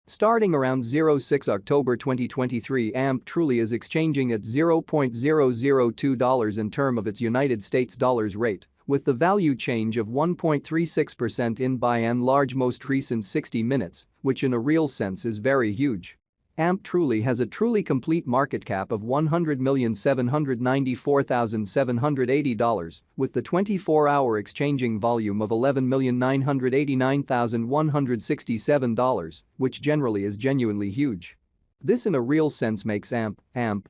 Starting around 06 October 2023, AMP truly is exchanging at $0.002 in term of its United States dollars rate, with the value change of 1.36% in by and large most recent 60 minutes, which in a real sense is very huge. AMP truly has a truly complete market cap of $100,794,780, with the 24-hour exchanging volume of $11,989,167, which generally is genuinely huge. This in a real sense makes AMP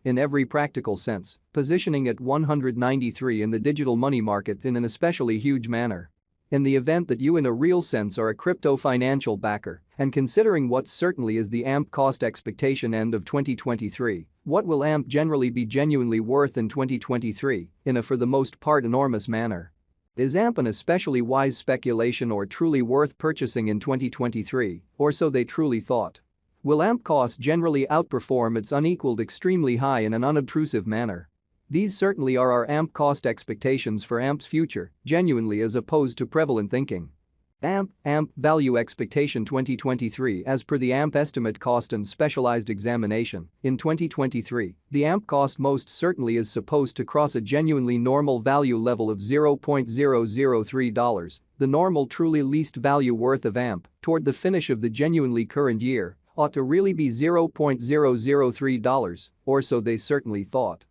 in every practical sense, positioning at 193 in the digital money market in an especially huge manner. In the event that you in a real sense are a crypto financial backer, and considering what certainly is the AMP cost expectation end of 2023, what will AMP generally be genuinely worth in 2023 in a for the most part enormous manner? Is AMP an especially wise speculation or truly worth purchasing in 2023, or so they truly thought? Will AMP cost generally outperform its unequaled extremely high in an unobtrusive manner? These certainly are our AMP cost expectations for AMP's future, genuinely as opposed to prevalent thinking. AMP value expectation 2023 as per the AMP estimate cost and specialized examination. In 2023, the AMP cost most certainly is supposed to cross a genuinely normal value level of $0.003, the normal truly least value worth of AMP, toward the finish of the genuinely current year, ought to really be $0.003, or so they certainly thought.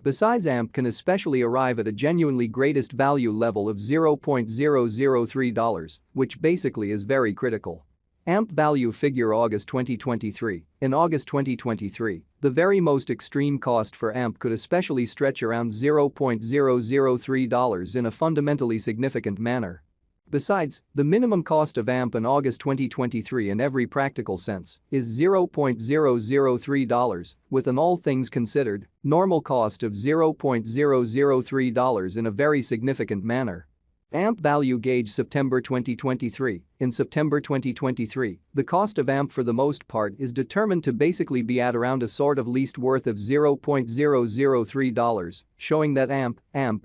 Besides, AMP can especially arrive at a genuinely greatest value level of $0.003, which basically is very critical. AMP value figure August 2023. In August 2023, the very most extreme cost for AMP could especially stretch around $0.003 in a fundamentally significant manner. Besides, the minimum cost of AMP in August 2023 in every practical sense is $0.003, with an all things considered, normal cost of $0.003 in a very significant manner. AMP value gauge September 2023. In September 2023, the cost of AMP for the most part is determined to basically be at around a sort of least worth of $0.003, showing that AMP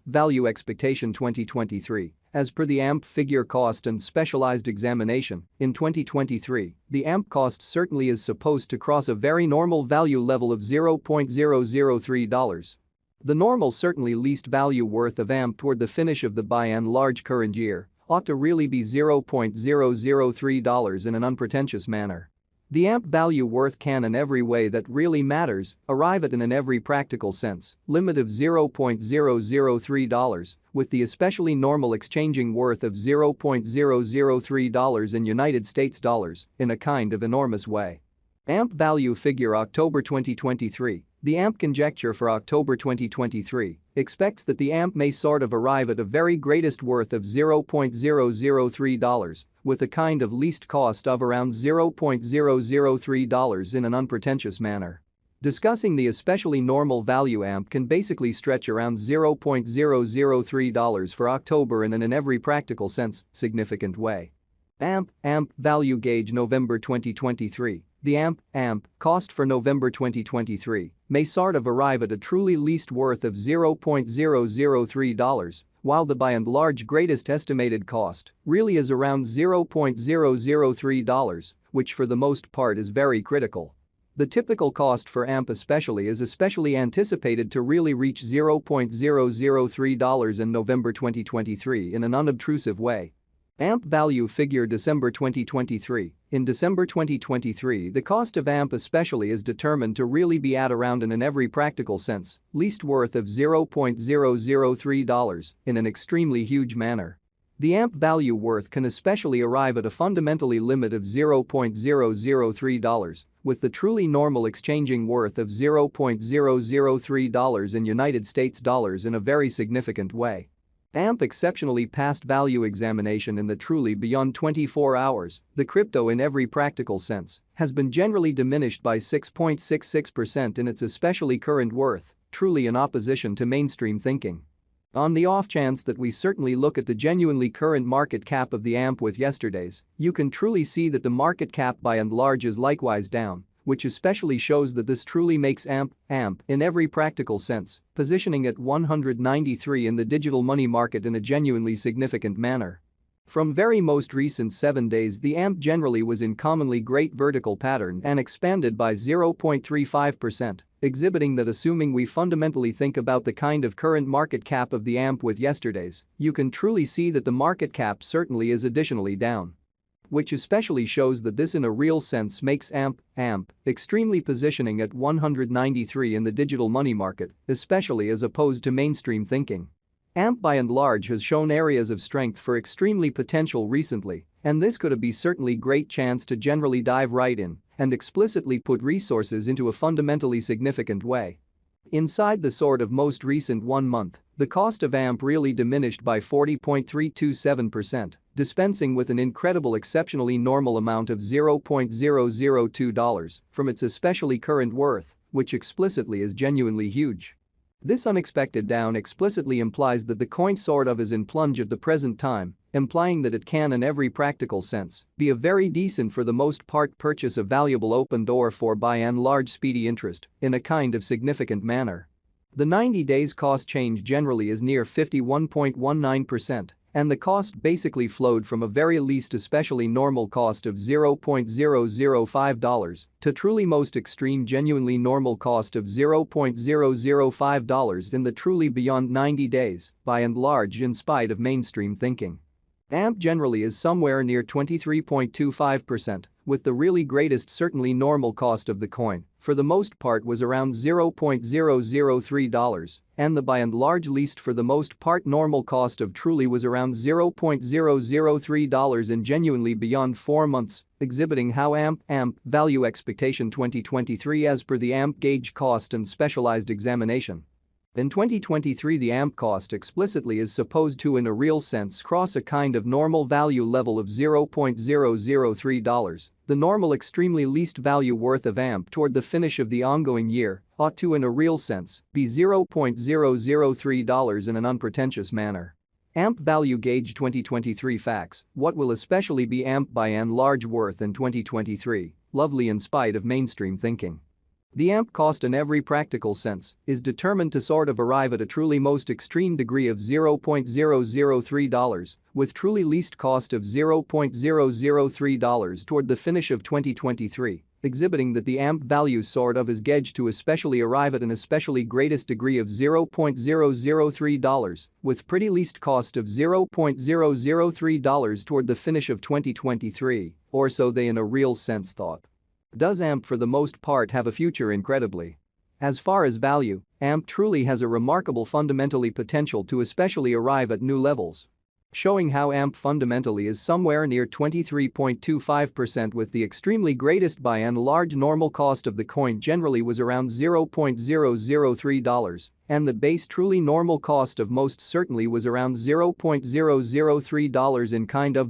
value expectation 2023. As per the AMP figure cost and specialized examination, in 2023, the AMP cost certainly is supposed to cross a very normal value level of $0.003. The normal certainly least value worth of AMP toward the finish of the by and large current year ought to really be $0.003 in an unpretentious manner. The AMP value worth can in every way that really matters arrive at in every practical sense limit of $0.003, with the especially normal exchanging worth of $0.003 in United States dollars in a kind of enormous way. AMP value figure October 2023. The AMP conjecture for October 2023 expects that the AMP may sort of arrive at a very greatest worth of $0.003, with a kind of least cost of around $0.003 in an unpretentious manner. Discussing the especially normal value AMP can basically stretch around $0.003 for October in an every practical sense, significant way. AMP value gauge November 2023. The AMP cost for November 2023 may sort of arrive at a truly least worth of $0.003, while the by and large greatest estimated cost really is around $0.003, which for the most part is very critical. The typical cost for AMP especially is anticipated to really reach $0.003 in November 2023 in an unobtrusive way. AMP value figure December 2023. In December 2023, the cost of AMP especially is determined to really be at around in every practical sense least worth of $0.003 in an extremely huge manner. The AMP value worth can especially arrive at a fundamentally limit of $0.003, with the truly normal exchanging worth of $0.003 in United States dollars in a very significant way. AMP exceptionally past value examination in the truly beyond 24 hours, the crypto in every practical sense has been generally diminished by 6.66% in its especially current worth, truly in opposition to mainstream thinking. On the off chance that we certainly look at the genuinely current market cap of the AMP with yesterday's, you can truly see that the market cap by and large is likewise down, which especially shows that this truly makes AMP in every practical sense, positioning at 193 in the digital money market in a genuinely significant manner. From very most recent 7 days, the AMP generally was in commonly great vertical pattern and expanded by 0.35%, exhibiting that assuming we fundamentally think about the kind of current market cap of the AMP with yesterday's, you can truly see that the market cap certainly is additionally down. Which especially shows that this in a real sense makes AMP extremely positioning at 193 in the digital money market, especially as opposed to mainstream thinking. AMP by and large has shown areas of strength for extremely potential recently, and this could be certainly great chance to generally dive right in and explicitly put resources into a fundamentally significant way. Inside the sort of most recent 1 month, the cost of AMP really diminished by 40.327%, dispensing with an incredible exceptionally normal amount of $0.002 from its especially current worth, which explicitly is genuinely huge. This unexpected down explicitly implies that the coin sort of is in plunge at the present time, implying that it can in every practical sense be a very decent for the most part purchase of valuable open door for by and large speedy interest in a kind of significant manner. The 90 days cost change generally is near 51.19%, and the cost basically flowed from a very least especially normal cost of $0.005 to truly most extreme genuinely normal cost of $0.005 in the truly beyond 90 days, by and large in spite of mainstream thinking. AMP generally is somewhere near 23.25%, with the really greatest certainly normal cost of the coin, for the most part was around $0.003, and the by and large least for the most part normal cost of truly was around $0.003 in genuinely beyond 4 months, exhibiting how AMP value expectation 2023 as per the AMP gauge cost and specialized examination. In 2023 the AMP cost explicitly is supposed to in a real sense cross a kind of normal value level of $0.003. The normal extremely least value worth of AMP toward the finish of the ongoing year ought to in a real sense be $0.003 in an unpretentious manner. AMP value gauge 2023 facts, what will especially be AMP by and large worth in 2023, lovely in spite of mainstream thinking. The AMP cost in every practical sense is determined to sort of arrive at a truly most extreme degree of $0.003, with truly least cost of $0.003 toward the finish of 2023, exhibiting that the AMP value sort of is gauged to especially arrive at an especially greatest degree of $0.003, with pretty least cost of $0.003 toward the finish of 2023, or so they in a real sense thought. Does AMP for the most part have a future? Incredibly. As far as value, AMP truly has a remarkable fundamentally potential to especially arrive at new levels. Showing how AMP fundamentally is somewhere near 23.25% with the extremely greatest by and large normal cost of the coin generally was around $0.003, and the base truly normal cost of most certainly was around $0.003 in kind of